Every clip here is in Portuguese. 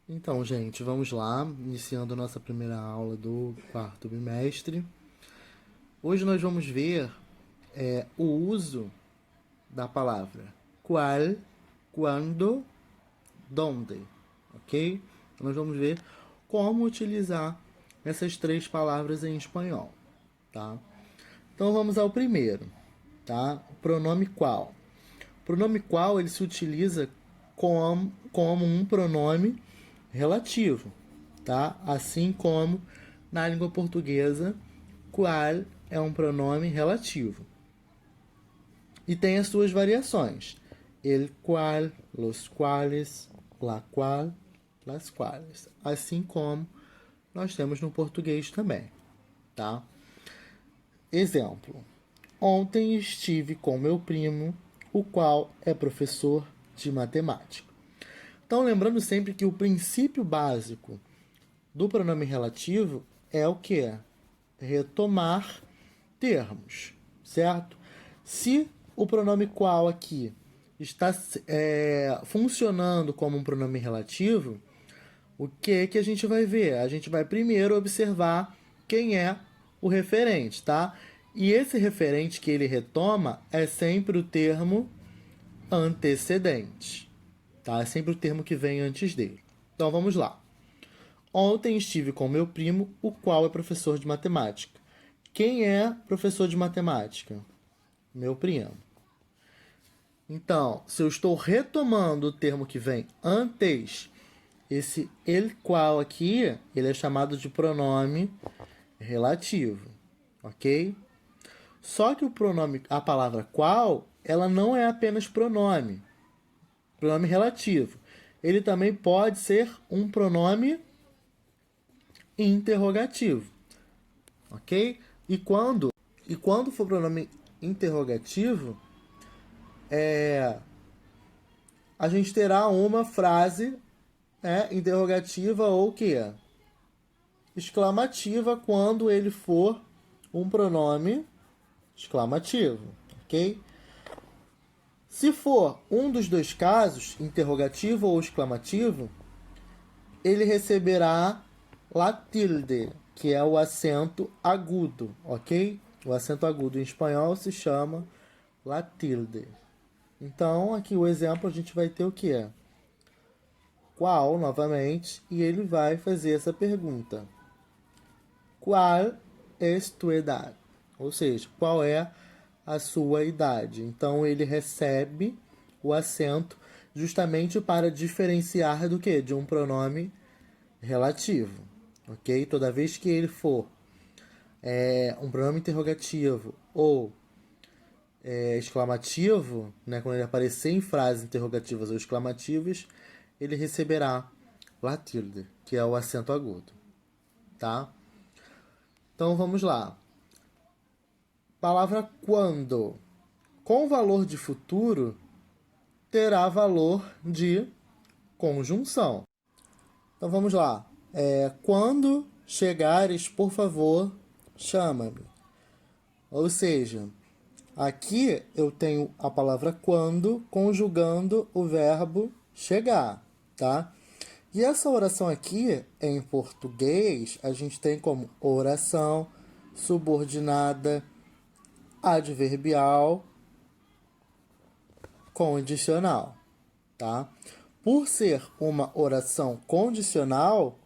Então, gente, vamos lá, iniciando nossa primeira aula do quarto bimestre. Hoje nós vamos ver o uso da palavra qual, quando, donde, ok? Nós vamos ver como utilizar essas três palavras em espanhol, tá? Então vamos ao primeiro, tá? O pronome qual. O pronome qual ele se utiliza como um pronome relativo, tá? Assim como na língua portuguesa, qual é um pronome relativo. E tem as suas variações. El cual, los cuales, la cual, las cuales. Assim como nós temos no português também, tá? Exemplo. Ontem estive com meu primo, o qual é professor de matemática. Então, lembrando sempre que o princípio básico do pronome relativo é o que? Retomar termos, certo? Se o pronome qual aqui está funcionando como um pronome relativo, o que a gente vai ver? A gente vai primeiro observar quem é o referente, tá? E esse referente que ele retoma é sempre o termo antecedente, tá? É sempre o termo que vem antes dele. Então vamos lá. Ontem estive com meu primo, o qual é professor de matemática. Quem é professor de matemática? Meu primo. Então, se eu estou retomando o termo que vem antes, esse el qual aqui, ele é chamado de pronome relativo, ok? Só que o pronome, a palavra qual, ela não é apenas pronome relativo. Ele também pode ser um pronome interrogativo, ok? E quando for pronome interrogativo, a gente terá uma frase interrogativa ou que exclamativa quando ele for um pronome exclamativo, ok? Se for um dos dois casos, interrogativo ou exclamativo, ele receberá la tilde, que é o acento agudo, ok? O acento agudo em espanhol se chama la tilde. Então, aqui o exemplo a gente vai ter o que é? Qual, novamente, e ele vai fazer essa pergunta. Qual es tu edad? Ou seja, qual é a sua idade? Então, ele recebe o acento justamente para diferenciar do que? De um pronome relativo, ok? Toda vez que ele for um pronome interrogativo ou exclamativo, né, quando ele aparecer em frases interrogativas ou exclamativas, ele receberá la tilde, que é o acento agudo, tá? Então vamos lá. Palavra quando. Com valor de futuro, terá valor de conjunção. Então vamos lá. Quando chegares, por favor, chama-me. Ou seja, aqui eu tenho a palavra quando conjugando o verbo chegar, tá? E essa oração aqui, em português, a gente tem como oração subordinada adverbial condicional, tá? Por ser uma oração condicional,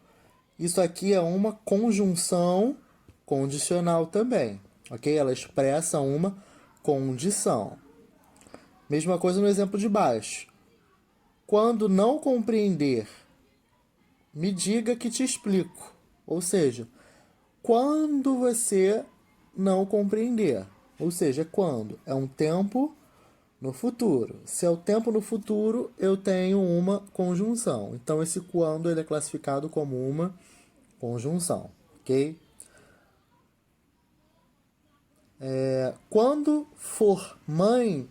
isso aqui é uma conjunção condicional também, ok? Ela expressa uma condição. Mesma coisa no exemplo de baixo. Quando não compreender, me diga que te explico. Ou seja, quando você não compreender. Ou seja, quando? É um tempo no futuro. Se é o tempo no futuro, eu tenho uma conjunção. Então, esse quando ele é classificado como uma conjunção, ok? Quando for mãe,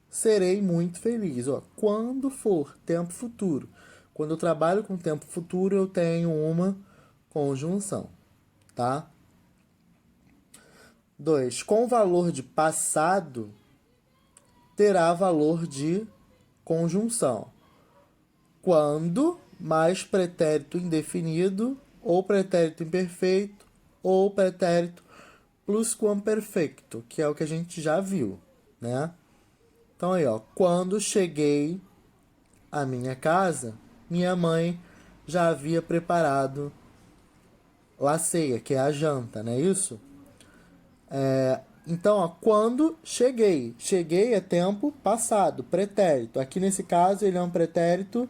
serei muito feliz. Ó, quando for tempo futuro. Quando eu trabalho com tempo futuro, eu tenho uma conjunção, tá? 2. Com valor de passado, terá valor de conjunção. Quando mais pretérito indefinido, ou pretérito imperfeito, ou pretérito plusquamperfecto, que é o que a gente já viu, né? Então aí, ó, quando cheguei à minha casa, minha mãe já havia preparado a ceia, que é a janta, não é isso? Então, ó, quando cheguei. Cheguei é tempo passado, pretérito. Aqui nesse caso ele é um pretérito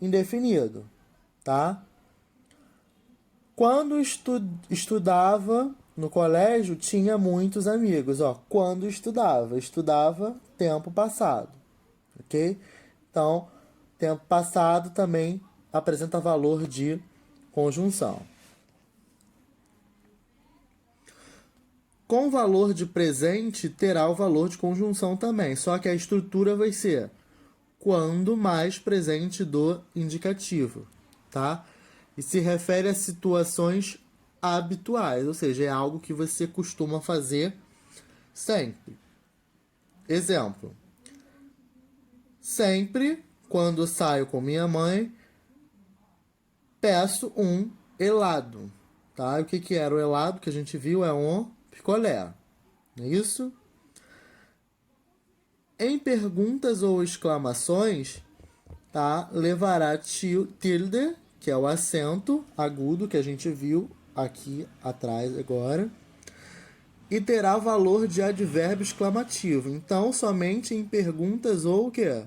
indefinido, tá? Quando estudava no colégio, tinha muitos amigos. Ó, quando estudava. Estudava, tempo passado. Ok? Então, tempo passado também apresenta valor de conjunção. Com valor de presente, terá o valor de conjunção também. Só que a estrutura vai ser quando mais presente do indicativo, tá? E se refere a situações habituais, ou seja, é algo que você costuma fazer sempre. Exemplo: sempre quando saio com minha mãe, peço um helado, tá? E o que era o helado que a gente viu? É um picolé, não é isso? Em perguntas ou exclamações, tá? Levará tilde, que é o acento agudo que a gente viu aqui atrás agora, e terá valor de advérbio exclamativo. Então, somente em perguntas ou o quê?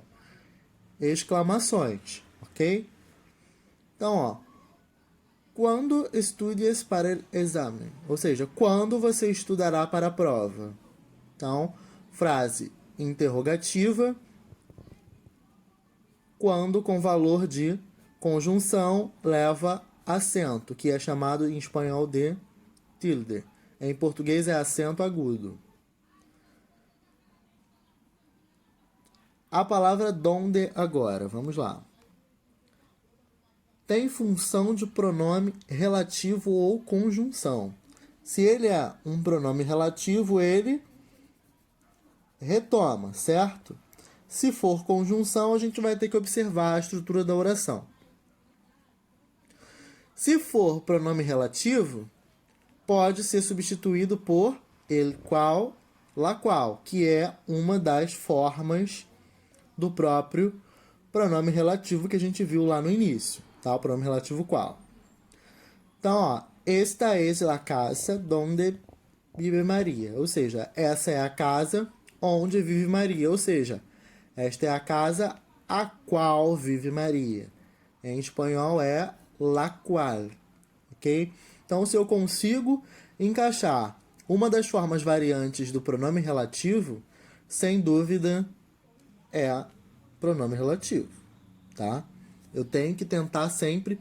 Exclamações, ok? Então, ó, quando estudias para o exame? Ou seja, quando você estudará para a prova? Então, frase interrogativa, quando com valor de conjunção leva acento, que é chamado em espanhol de tilde. Em português é acento agudo. A palavra donde agora, vamos lá. Tem função de pronome relativo ou conjunção. Se ele é um pronome relativo, ele retoma, certo? Se for conjunção, a gente vai ter que observar a estrutura da oração. Se for pronome relativo, pode ser substituído por el qual, la qual, que é uma das formas do próprio pronome relativo que a gente viu lá no início, tá? O pronome relativo qual. Então, ó, esta es la casa donde vive Maria, ou seja, essa é a casa onde vive Maria, ou seja, esta é a casa a qual vive Maria. Em espanhol é la qual, ok? Então, se eu consigo encaixar uma das formas variantes do pronome relativo, sem dúvida é pronome relativo, tá? Eu tenho que tentar sempre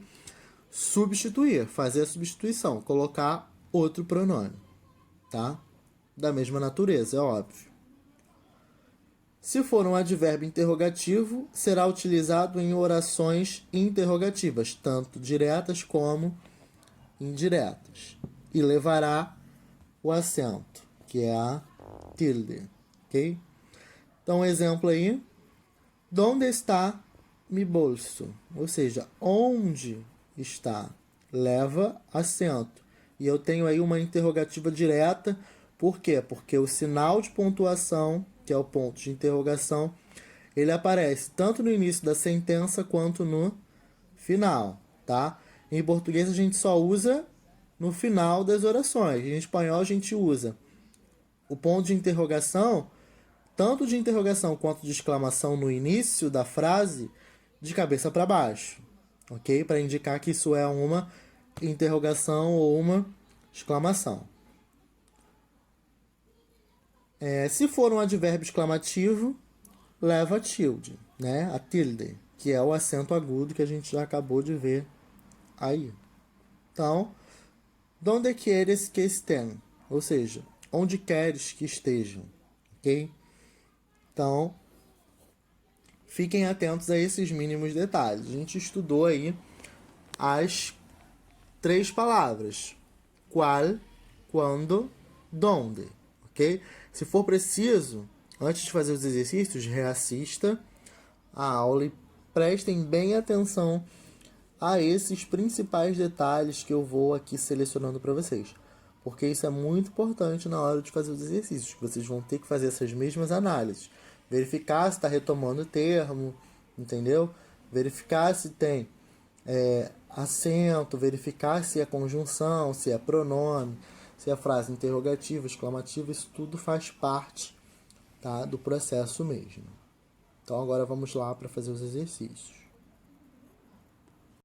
substituir, fazer a substituição, colocar outro pronome, tá? Da mesma natureza, é óbvio. Se for um advérbio interrogativo, será utilizado em orações interrogativas, tanto diretas como indiretas, e levará o acento, que é a tilde, ok? Então, um exemplo aí. Donde está mi bolso? Ou seja, onde está? Leva acento. E eu tenho aí uma interrogativa direta. Por quê? Porque o sinal de pontuação, que é o ponto de interrogação, ele aparece tanto no início da sentença quanto no final, tá? Em português a gente só usa no final das orações. Em espanhol a gente usa o ponto de interrogação, tanto de interrogação quanto de exclamação no início da frase, de cabeça para baixo, ok? Para indicar que isso é uma interrogação ou uma exclamação. Se for um advérbio exclamativo, leva tilde, né? A tilde, que é o acento agudo que a gente já acabou de ver aí. Então, donde queres que estén? Ou seja, onde queres que estejam, ok? Então, fiquem atentos a esses mínimos detalhes. A gente estudou aí as 3 palavras: qual, quando, donde, ok? Se for preciso, antes de fazer os exercícios, reassista a aula e prestem bem atenção a esses principais detalhes que eu vou aqui selecionando para vocês. Porque isso é muito importante na hora de fazer os exercícios. Vocês vão ter que fazer essas mesmas análises. Verificar se está retomando o termo, entendeu? Verificar se tem acento, verificar se é conjunção, se é pronome, se é frase interrogativa, exclamativa, isso tudo faz parte, tá, do processo mesmo. Então agora vamos lá para fazer os exercícios.